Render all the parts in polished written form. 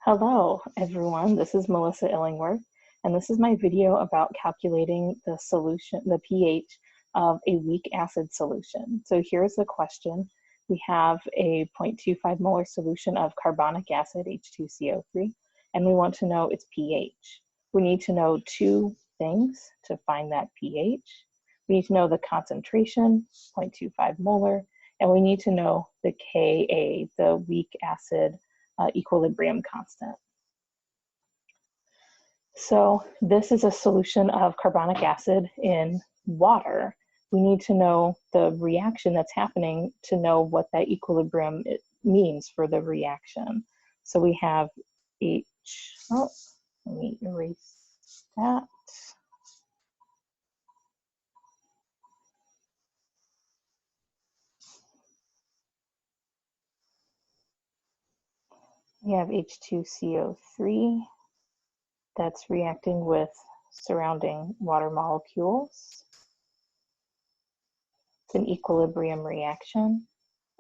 Hello, everyone. This is Melissa Illingworth, and this is my video about calculating the pH of a weak acid solution. So here's the question. We have a 0.25 molar solution of carbonic acid, H2CO3, and we want to know its pH. We need to know two things to find that pH. We need to know the concentration, 0.25 molar, and we need to know the Ka, the weak acid equilibrium constant. So this is a solution of carbonic acid in water. We need to know the reaction that's happening to know what that equilibrium means for the reaction. So we have let me erase that. We have H2CO3 that's reacting with surrounding water molecules. It's an equilibrium reaction.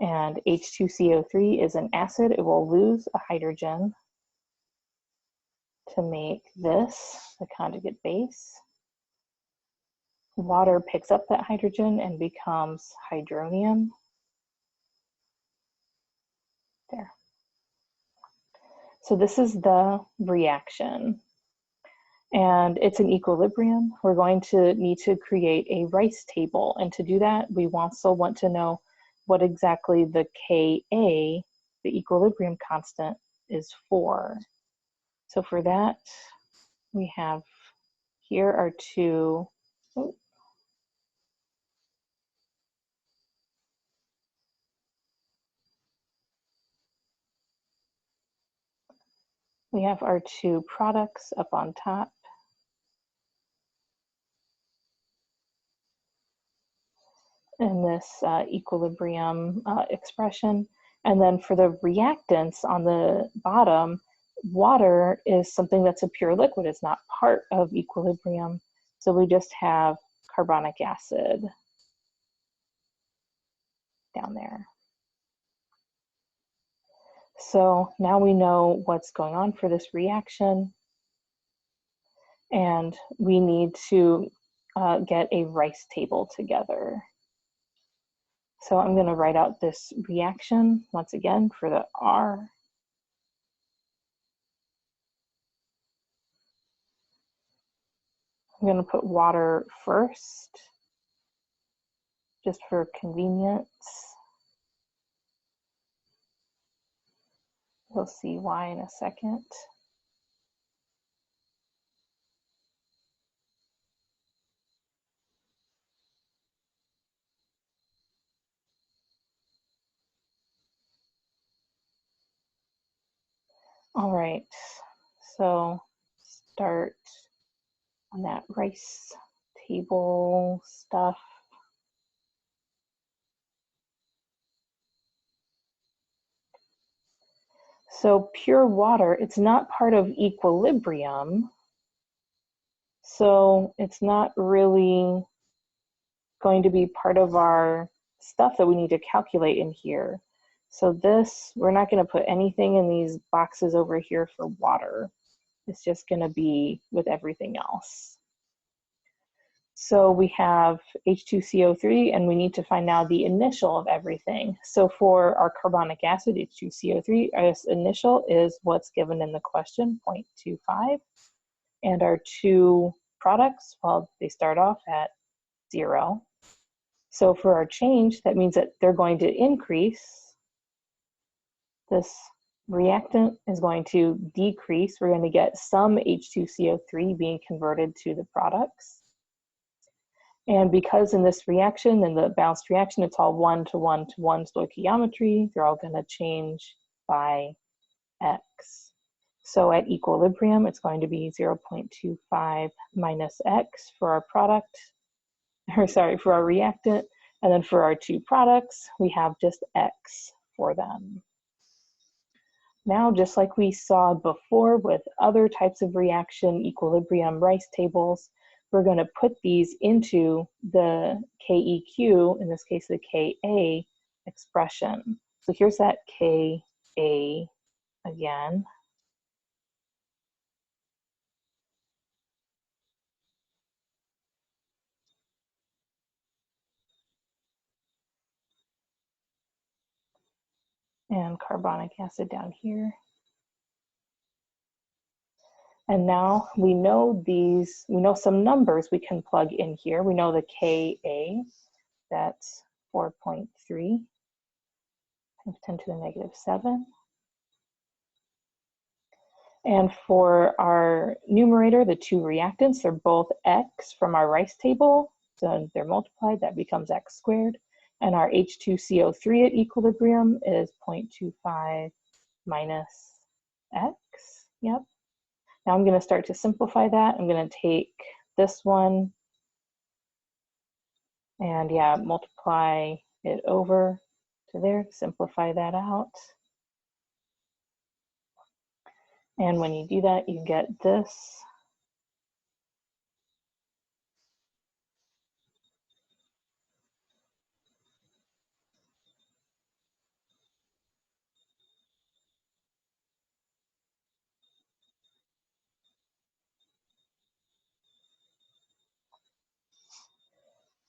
And H2CO3 is an acid. It will lose a hydrogen to make this, the conjugate base. Water picks up that hydrogen and becomes hydronium. There. So this is the reaction. And it's an equilibrium. We're going to need to create a Rice table. And to do that, we also want to know what exactly the Ka, the equilibrium constant, is for. So for that, we have here are two, we have our two products up on top. In this equilibrium expression. And then for the reactants on the bottom, water is something that's a pure liquid. It's not part of equilibrium. So we just have carbonic acid down there. So now we know what's going on for this reaction. And we need to get a Rice table together. So I'm going to write out this reaction once again for the R. I'm going to put water first, just for convenience. You'll see why in a second. All right, so start on that Rice table stuff. So pure water, it's not part of equilibrium. So it's not really going to be part of our stuff that we need to calculate in here. So this, we're not going to put anything in these boxes over here for water. It's just going to be with everything else. So we have H2CO3, and we need to find now the initial of everything. So for our carbonic acid, H2CO3, our initial is what's given in the question, 0.25. And our two products, well, they start off at 0. So for our change, that means that they're going to increase. This reactant is going to decrease. We're going to get some H2CO3 being converted to the products. And because in this reaction, in the balanced reaction, it's all 1-to-1-to-1 stoichiometry, they're all going to change by x. So at equilibrium, it's going to be 0.25 minus x for our product, or sorry, for our reactant. And then for our two products, we have just x for them. Now, just like we saw before with other types of reaction equilibrium Rice tables, we're going to put these into the KEQ, in this case the Ka expression. So here's that Ka again. and carbonic acid down here. And now we know these, we know some numbers we can plug in here. We know the Ka, that's 4.3 times 10 to the negative 7. And for our numerator, the two reactants, they're both X from our Rice table. So they're multiplied, that becomes X squared. And our H2CO3 at equilibrium is 0.25 minus X. Yep. Now I'm going to start to simplify that. I'm going to take this one and yeah, multiply it over to there, simplify that out. And when you do that, you get this.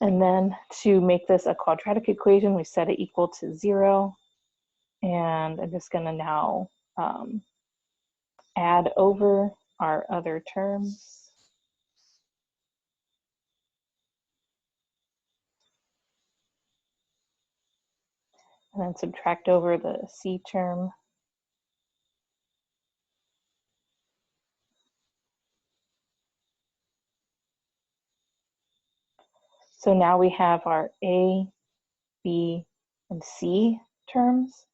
And then to make this a quadratic equation, we set it equal to 0. And I'm just going to now add over our other terms. And then subtract over the C term. So now we have our A, B, and C terms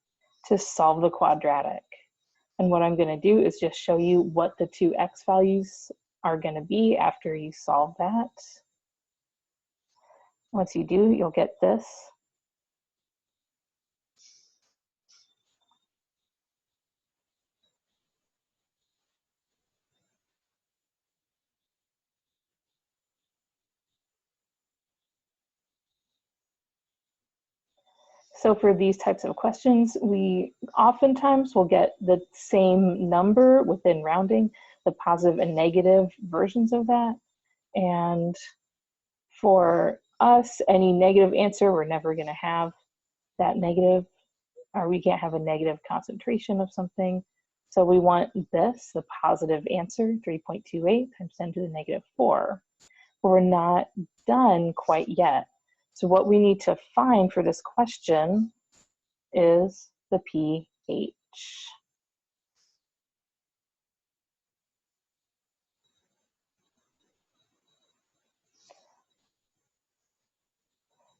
to solve the quadratic. And what I'm going to do is just show you what the two X values are going to be after you solve that. Once you do, you'll get this. So for these types of questions, we oftentimes will get the same number within rounding, the positive and negative versions of that. And for us, any negative answer, we're never going to have that negative, or we can't have a negative concentration of something. So we want this, the positive answer, 3.28 times 10 to the negative 4. But we're not done quite yet. So what we need to find for this question is the pH.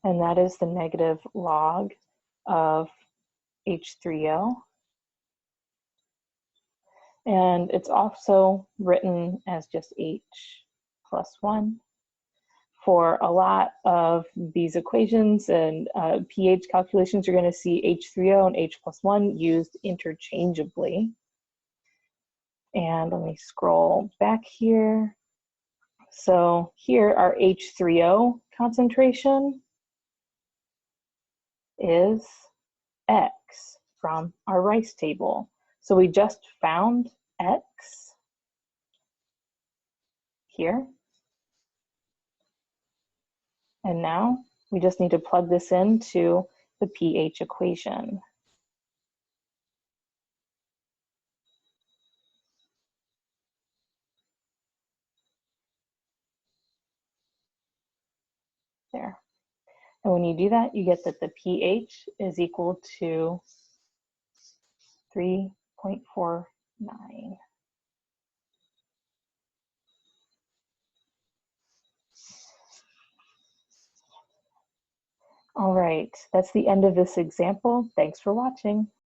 And that is the negative log of H3O. And it's also written as just H plus 1. For a lot of these equations and pH calculations, you're going to see H3O and H plus 1 used interchangeably. And let me scroll back here. So here our H3O concentration is X from our Rice table. So we just found X here. And now we just need to plug this into the pH equation. There. And when you do that, you get that the pH is equal to 3.49. All right, that's the end of this example. Thanks for watching.